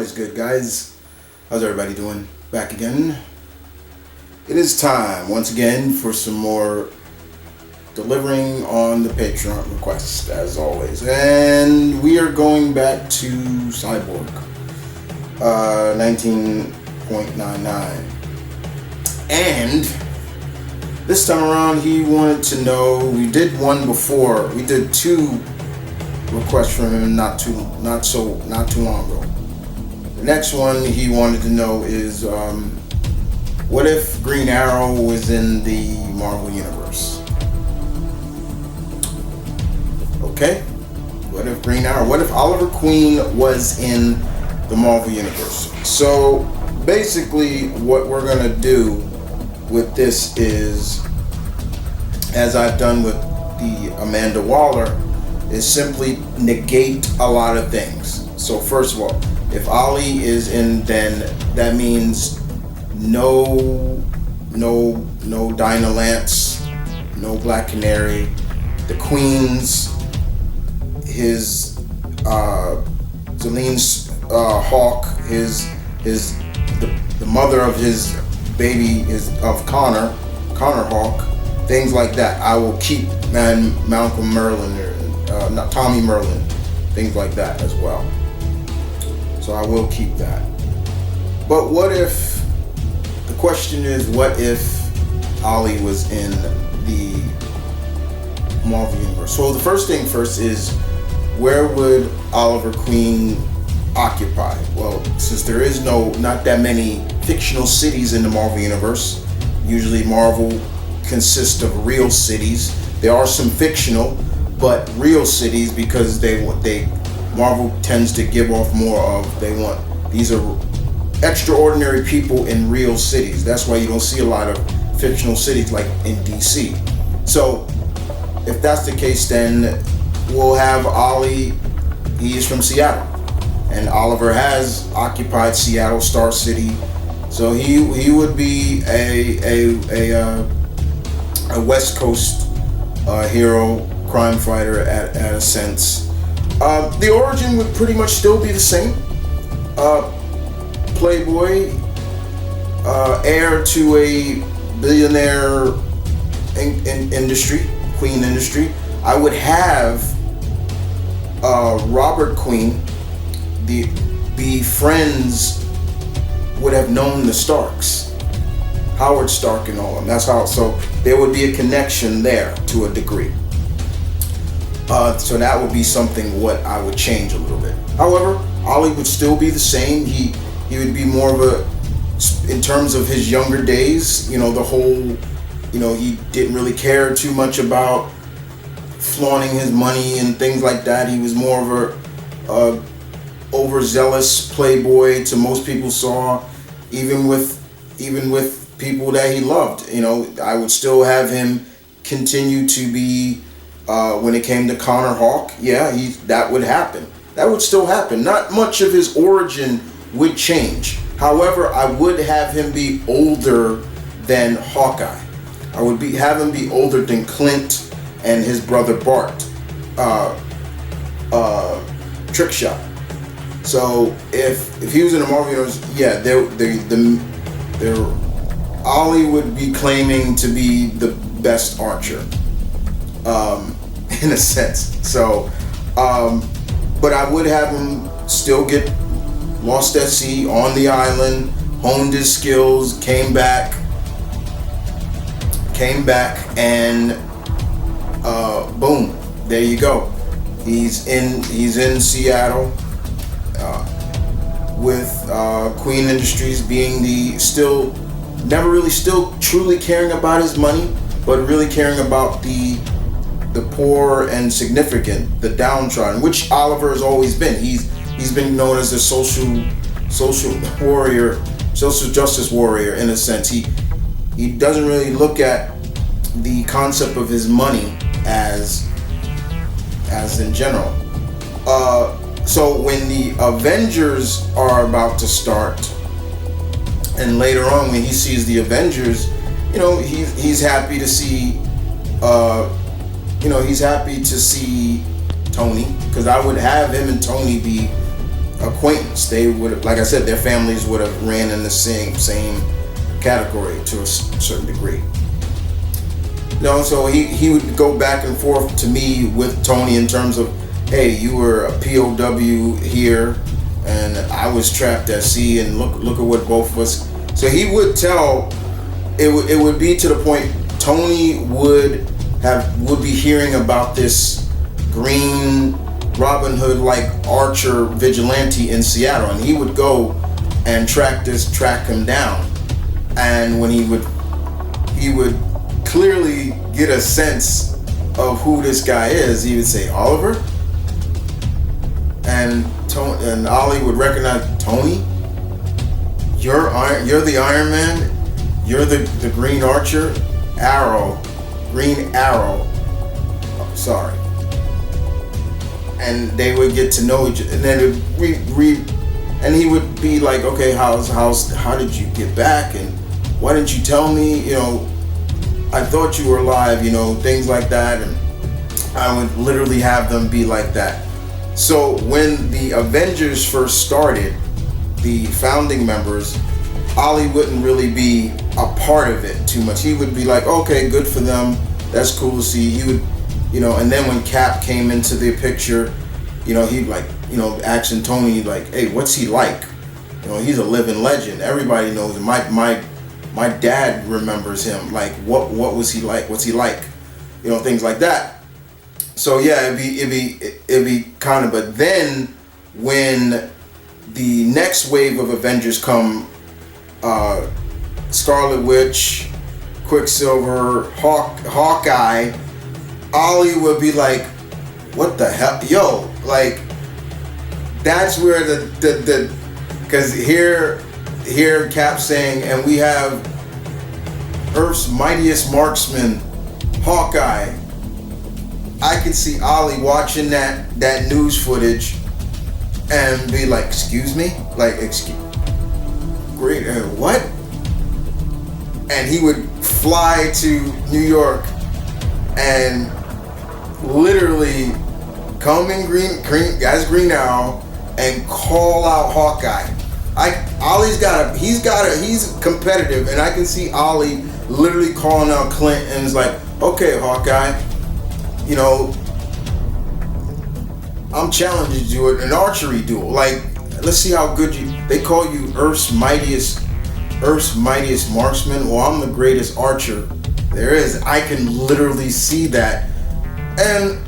What is good, guys? How's everybody doing? Back again. It is time once again for some more delivering on the Patreon request, as always. And we are going back to Cyborg 19.99. And this time around, he wanted to know. We did one before. We did two requests from him not too long ago. The next one he wanted to know is, what if Green Arrow was in the Marvel Universe? Okay. What if Green Arrow? What if Oliver Queen was in the Marvel Universe? So basically, what we're gonna do with this is, as I've done with the Amanda Waller, is simply negate a lot of things. So first of all, if Ollie is in, then that means no Dinah Lance, no Black Canary, the Queens, his Zelene's Hawk, the mother of his baby is of Connor Hawk, things like that. I will keep Malcolm Merlin, or not Tommy Merlin, things like that as well. So I will keep that. But what if, the question is, what if Ollie was in the Marvel Universe? So the first thing first is, where would Oliver Queen occupy? Well, since there is not that many fictional cities in the Marvel Universe, usually Marvel consists of real cities. There are some fictional, but real cities, because Marvel tends to give off more of, these are extraordinary people in real cities. That's why you don't see a lot of fictional cities like in DC. So if that's the case, then we'll have Ollie. He is from Seattle, and Oliver has occupied Seattle, Star City. So he would be a West Coast hero, crime fighter at a sense. The origin would pretty much still be the same. Playboy, heir to a billionaire industry, Queen industry. I would have Robert Queen, the friends would have known the Starks, Howard Stark and all of them. That's how. So there would be a connection there to a degree. So that would be something what I would change a little bit. However, Ollie would still be the same. He would be more of a, in terms of his younger days, he didn't really care too much about flaunting his money and things like that. He was more of a overzealous playboy to most people saw, even with people that he loved. I would still have him continue to be, when it came to Connor Hawk, that would happen. That would still happen. Not much of his origin would change. However, I would have him be older than Hawkeye. I would have him be older than Clint and his brother Bart, Trickshot. So if he was in the Marvel Universe, Ollie would be claiming to be the best archer, in a sense. So, but I would have him still get lost at sea on the island, honed his skills, came back, and boom, there you go. He's in Seattle, with Queen Industries being never truly caring about his money, but really caring about the poor and significant, the downtrodden, which Oliver has always been. He's been known as a social warrior, social justice warrior in a sense. He doesn't really look at the concept of his money as in general. So when the Avengers are about to start, and later on when he sees the Avengers, he's happy to see Tony, because I would have him and Tony be acquaintance. They would, like I said, their families would have ran in the same category to a certain degree. So he would go back and forth to me with Tony in terms of, hey, you were a POW here, and I was trapped at sea, and look at what both of us. So he would tell. It would be to the point Tony would be hearing about this green Robin Hood like archer vigilante in Seattle, and he would go and track him down, and when he would clearly get a sense of who this guy is, he would say, Oliver, and Ollie would recognize, Tony, you're the Iron Man, you're the Green Archer, Green Arrow. Sorry. And they would get to know each other, and then and he would be like, okay, how did you get back, and why didn't you tell me? I thought you were alive, things like that, and I would literally have them be like that. So when the Avengers first started, the founding members, Ollie wouldn't really be a part of it too much. He would be like, okay, good for them, that's cool to see. He would, and then when Cap came into the picture, he'd like, asking Tony like, hey, what's he like? He's a living legend. Everybody knows him. My dad remembers him. Like, what was he like? What's he like? Things like that. So yeah, it'd be kind of. But then when the next wave of Avengers come, Scarlet Witch, Quicksilver, Hawkeye, Ollie would be like, what the hell, yo? Like, that's where the because here Cap saying, and we have Earth's mightiest marksman, Hawkeye. I can see Ollie watching that news footage and be like, excuse me? Like, great, what? And he would fly to New York and literally come in green as Green Arrow and call out Hawkeye. He's competitive, and I can see Ollie literally calling out Clint, and it's like, okay, Hawkeye, I'm challenging you to an archery duel. Like, let's see how good they call you Earth's mightiest marksman. Well, I'm the greatest archer there is. I can literally see that. And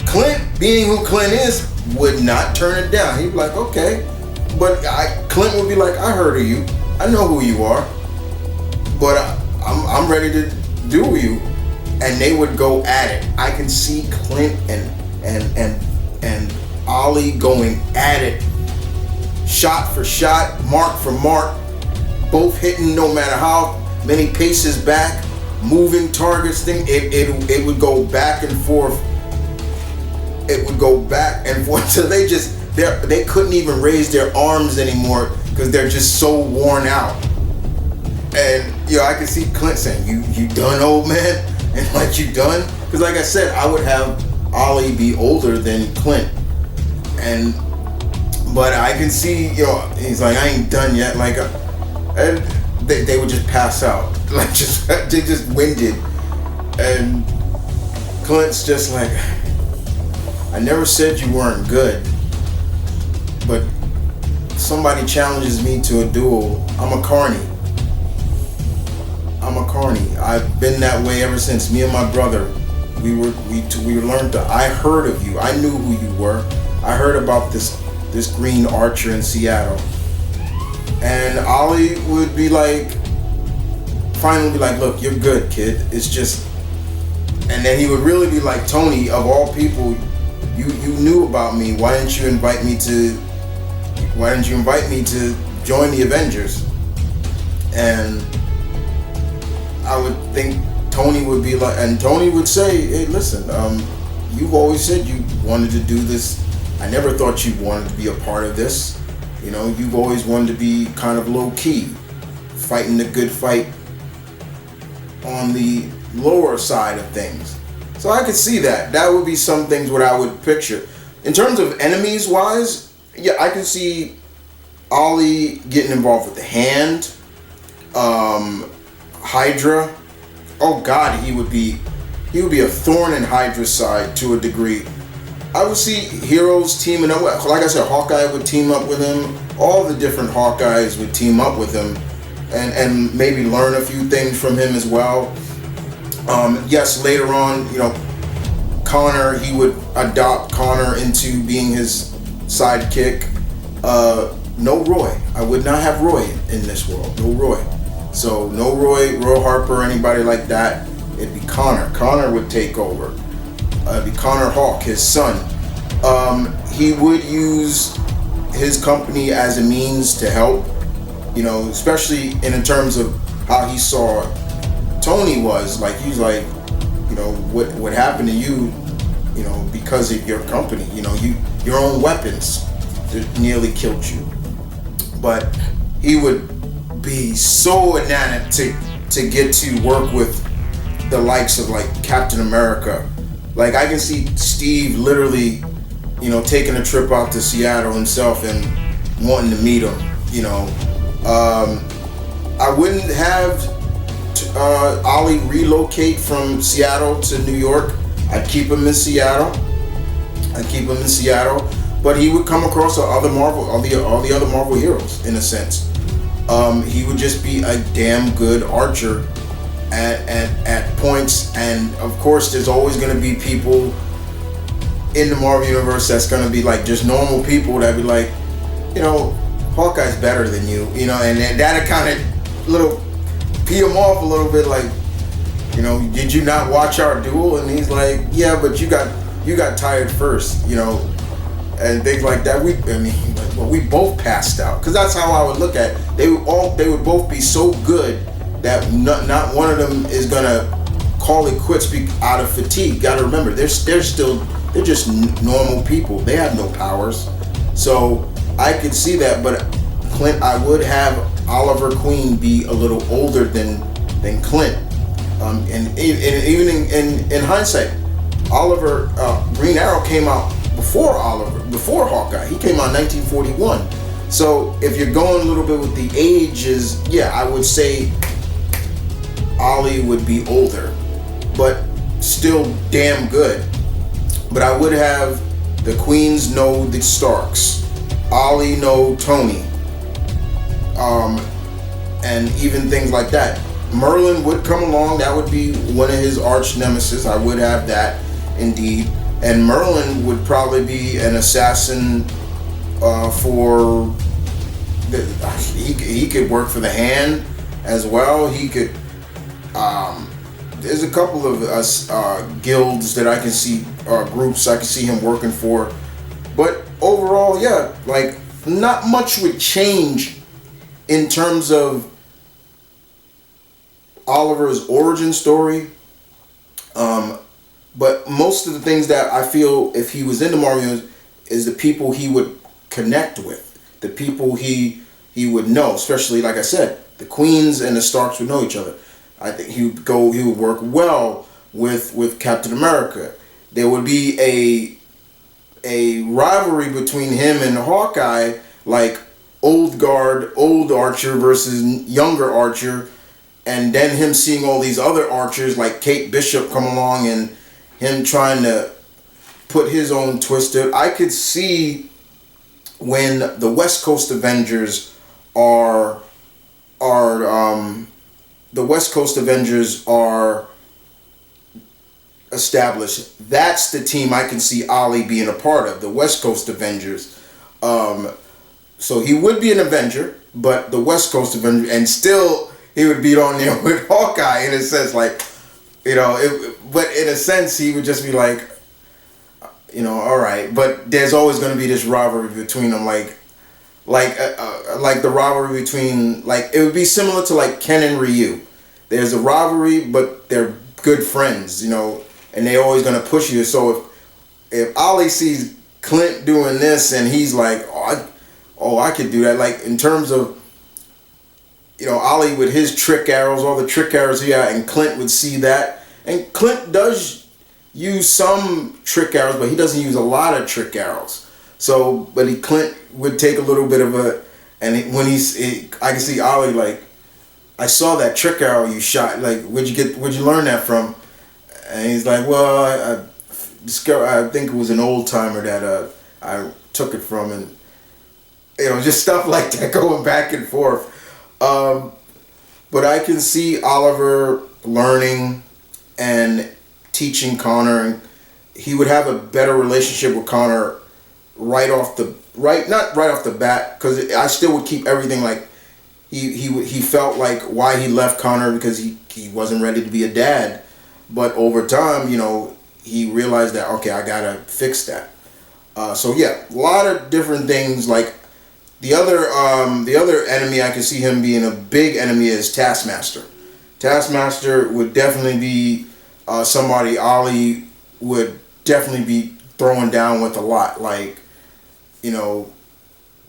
Clint, being who Clint is, would not turn it down. He'd be like, okay. But Clint would be like, I heard of you. I know who you are. But I'm ready to duel you. And they would go at it. I can see Clint and Ollie going at it. Shot for shot, mark for mark. Both hitting no matter how many paces back. Moving targets thing. It would go back and forth. It would go back and forth until they couldn't even raise their arms anymore because they're just so worn out. And I can see Clint saying, "You done, old man?" And like, you done? Because like I said, I would have Ollie be older than Clint, but I can see, he's like, I ain't done yet. Like, and they would just pass out, like they just winded, and Clint's just like, I never said you weren't good, but somebody challenges me to a duel, I'm a carny. I've been that way ever since. Me and my brother, we learned that. I heard of you. I knew who you were. I heard about this Green Archer in Seattle. And Ollie would be like, finally be like, look, you're good, kid. It's just, and then he would really be like, Tony, of all people, you knew about me. Why didn't you invite me to join the Avengers? And I would think Tony would be like, and Tony would say, hey, listen, you've always said you wanted to do this. I never thought you wanted to be a part of this. You've always wanted to be kind of low key, fighting the good fight on the lower side of things. So I could see that. That would be some things what I would picture. In terms of enemies wise, yeah, I can see Ali getting involved with the Hand, Hydra. Oh God, he would be a thorn in Hydra's side to a degree. I would see heroes teaming up. Like I said, Hawkeye would team up with him. All the different Hawkeyes would team up with him, and maybe learn a few things from him as well. Yes, later on, Connor, he would adopt Connor into being his sidekick. No Roy. I would not have Roy in this world. No Roy. So no Roy Harper, anybody like that. It'd be Connor. Connor would take over. It'd be Connor Hawk, his son. He would use his company as a means to help, especially in terms of how he saw Tony was. Like, he's like, what happened to you, because of your company, your own weapons nearly killed you. But he would be so enamored to get to work with the likes of like Captain America. Like, I can see Steve literally, taking a trip out to Seattle himself and wanting to meet him. I wouldn't have Ollie relocate from Seattle to New York. I'd keep him in Seattle. But he would come across all the other Marvel heroes in a sense. He would just be a damn good archer at points, and of course there's always going to be people in the Marvel universe that's going to be like just normal people that be like, Hawkeye's better than you, and that kind of little pee him off a little bit, like, did you not watch our duel? And he's like, yeah, but you got tired first, and things like that. We both passed out, because that's how I would look at it. They would both be so good that not one of them is gonna call it quits out of fatigue. Gotta remember, they're just normal people. They have no powers. So I could see that, but Clint, I would have Oliver Queen be a little older than Clint. And even in hindsight, Oliver Green Arrow came out before Hawkeye. He came out in 1941. So if you're going a little bit with the ages, yeah, I would say Ollie would be older, but still damn good. But I would have the Queens know the Starks, Ollie know Tony, and even things like that. Merlin would come along. That would be one of his arch nemesis. I would have that, indeed. And Merlin would probably be an assassin for he could work for the Hand as well. He could. There's a couple of guilds that I can see, groups I can see him working for. But overall, yeah, like, not much would change in terms of Oliver's origin story. But most of the things that I feel, if he was in the Marvel, is the people he would connect with, the people he would know. Especially, like I said, the Queens and the Starks would know each other. I think he would work well with Captain America. There would be a rivalry between him and Hawkeye, like old guard, old archer versus younger archer, and then him seeing all these other archers like Kate Bishop come along and him trying to put his own twist to it. I could see when the West Coast Avengers are established. That's the team I can see Ollie being a part of, the West Coast Avengers. So he would be an Avenger, but the West Coast Avenger, and still he would be on there with Hawkeye in a sense, like, but in a sense he would just be like, all right. But there's always going to be this rivalry between them, like the rivalry between, like, it would be similar to like Ken and Ryu. There's a rivalry, but they're good friends, and they're always going to push you. So if Ollie sees Clint doing this and he's like, I could do that, like in terms of, Ollie with his trick arrows, all the trick arrows he had, and Clint would see that. And Clint does use some trick arrows, but he doesn't use a lot of trick arrows. So, but Clint would take a little bit of a, and when I can see Ollie like, I saw that trick arrow you shot. Like, where'd you learn that from? And he's like, well, I think it was an old timer that I took it from, and just stuff like that going back and forth. But I can see Oliver learning and teaching Connor, and he would have a better relationship with Connor not right off the bat, because I still would keep everything like he felt like why he left Connor because he wasn't ready to be a dad, but over time he realized that, okay, I gotta fix that. So yeah, a lot of different things. Like the other enemy I can see him being a big enemy is Taskmaster. Taskmaster would definitely be somebody Ollie would definitely be throwing down with a lot. Like,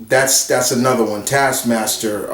that's another one. Taskmaster.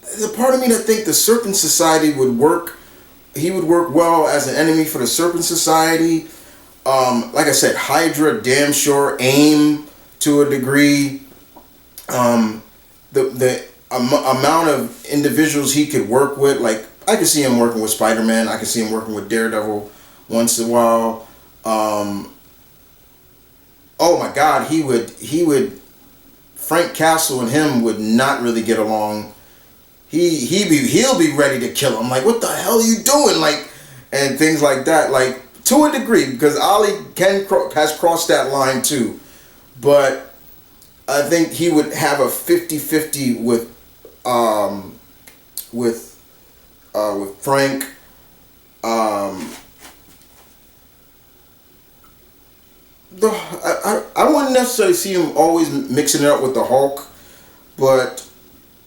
There's a part of me that think the Serpent Society would work. He would work well as an enemy for the Serpent Society. Like I said, Hydra, damn sure. AIM to a degree. The amount of individuals he could work with, like I could see him working with Spider-Man. I could see him working with Daredevil once in a while. Oh my God, he would. Frank Castle and him would not really get along. He'll be ready to kill him. Like, what the hell are you doing? Like, and things like that. Like, to a degree, because Ollie has crossed that line too. But I think he would have a 50-50 with Frank. I wouldn't necessarily see him always mixing it up with the Hulk, but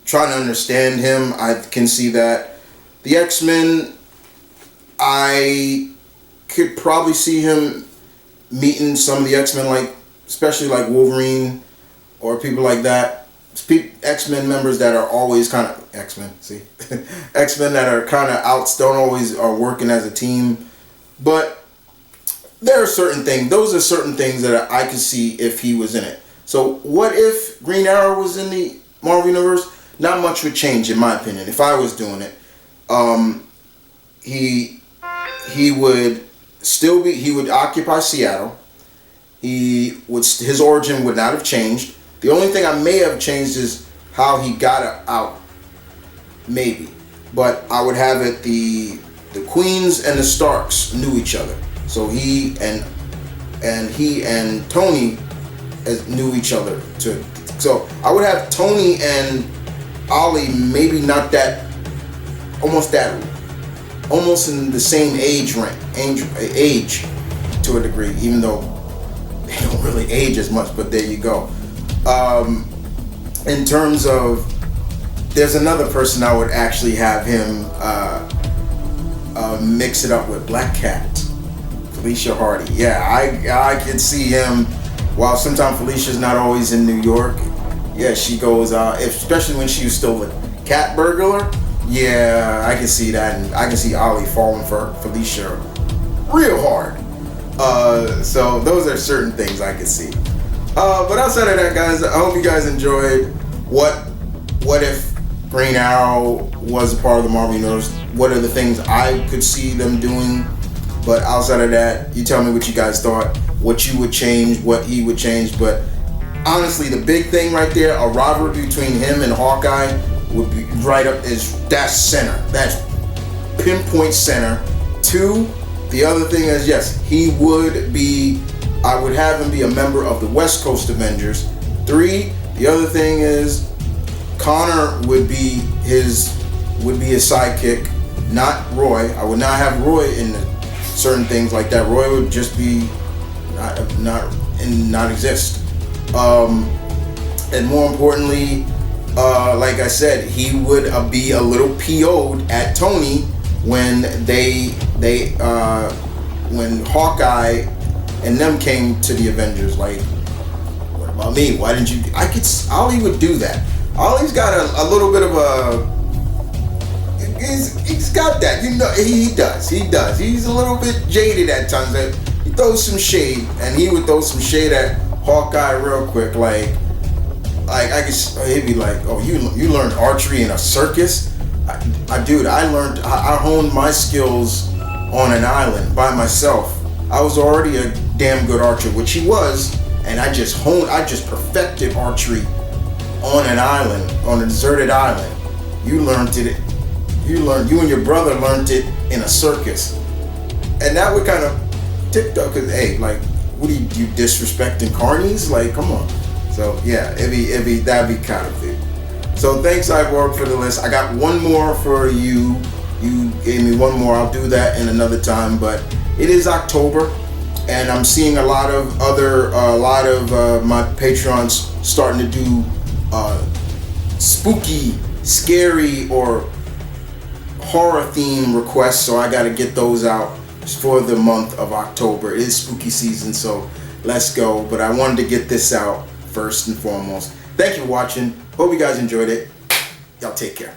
trying to understand him, I can see that. The X-Men, I could probably see him meeting some of the X-Men, like especially like Wolverine or people like that. X-Men members that are always kind of X-Men that are kind of out, don't always are working as a team. But there are certain things. Those are certain things that I could see if he was in it. So what if Green Arrow was in the Marvel Universe? Not much would change, in my opinion. If I was doing it, he would still be. He would occupy Seattle. His origin would not have changed. The only thing I may have changed is how he got out, maybe. But I would have it the Queens and the Starks knew each other. So he and Tony knew each other too. So I would have Tony and Ollie maybe not that, almost in the same age to a degree, even though they don't really age as much. But there you go. In terms of, there's another person I would actually have him mix it up with, Black Cat, Felicia Hardy. Yeah, I can see him. While sometimes Felicia's not always in New York, yeah, she goes especially when she was still a cat burglar. Yeah, I can see that, and I can see Ollie falling for Felicia real hard. So those are certain things I can see. But outside of that, guys, I hope you guys enjoyed what if Green Arrow was a part of the Marvel Universe. What are the things I could see them doing? But outside of that, you tell me what you guys thought, what you would change, what he would change. But honestly, the big thing right there, a rivalry between him and Hawkeye would be right up, that's center. That's pinpoint center. 2, the other thing is, yes, he would be, I would have him be a member of the West Coast Avengers. 3, the other thing is Connor would be his sidekick, not Roy. I would not have Roy in certain things like that. Roy would just be not exist. And more importantly, like I said, he would be a little PO'd at Tony when when Hawkeye and them came to the Avengers. Like, what about me? Why didn't you? Ollie would do that. Ollie's got a little bit of a. He's got that, he does. He's a little bit jaded at times. That he throws some shade, and he would throw some shade at Hawkeye real quick, like I guess he'd be like, "Oh, you learned archery in a circus?" I honed my skills on an island by myself. I was already a damn good archer, which he was, and I just perfected archery on an island, on a deserted island. You and your brother learned it in a circus. And that would kind of tipped up, cause hey, like, what are you disrespecting carnies? Like, come on. So yeah, that'd be kind of it. So thanks, Cyborg, for the list. I got one more for you. You gave me one more. I'll do that in another time. But it is October, and I'm seeing a lot of my Patreons starting to do spooky, scary, or horror theme requests. So I got to get those out for the month of October. It is spooky season, so let's go. But I wanted to get this out first and foremost. Thank you for watching. Hope you guys enjoyed it. Y'all take care.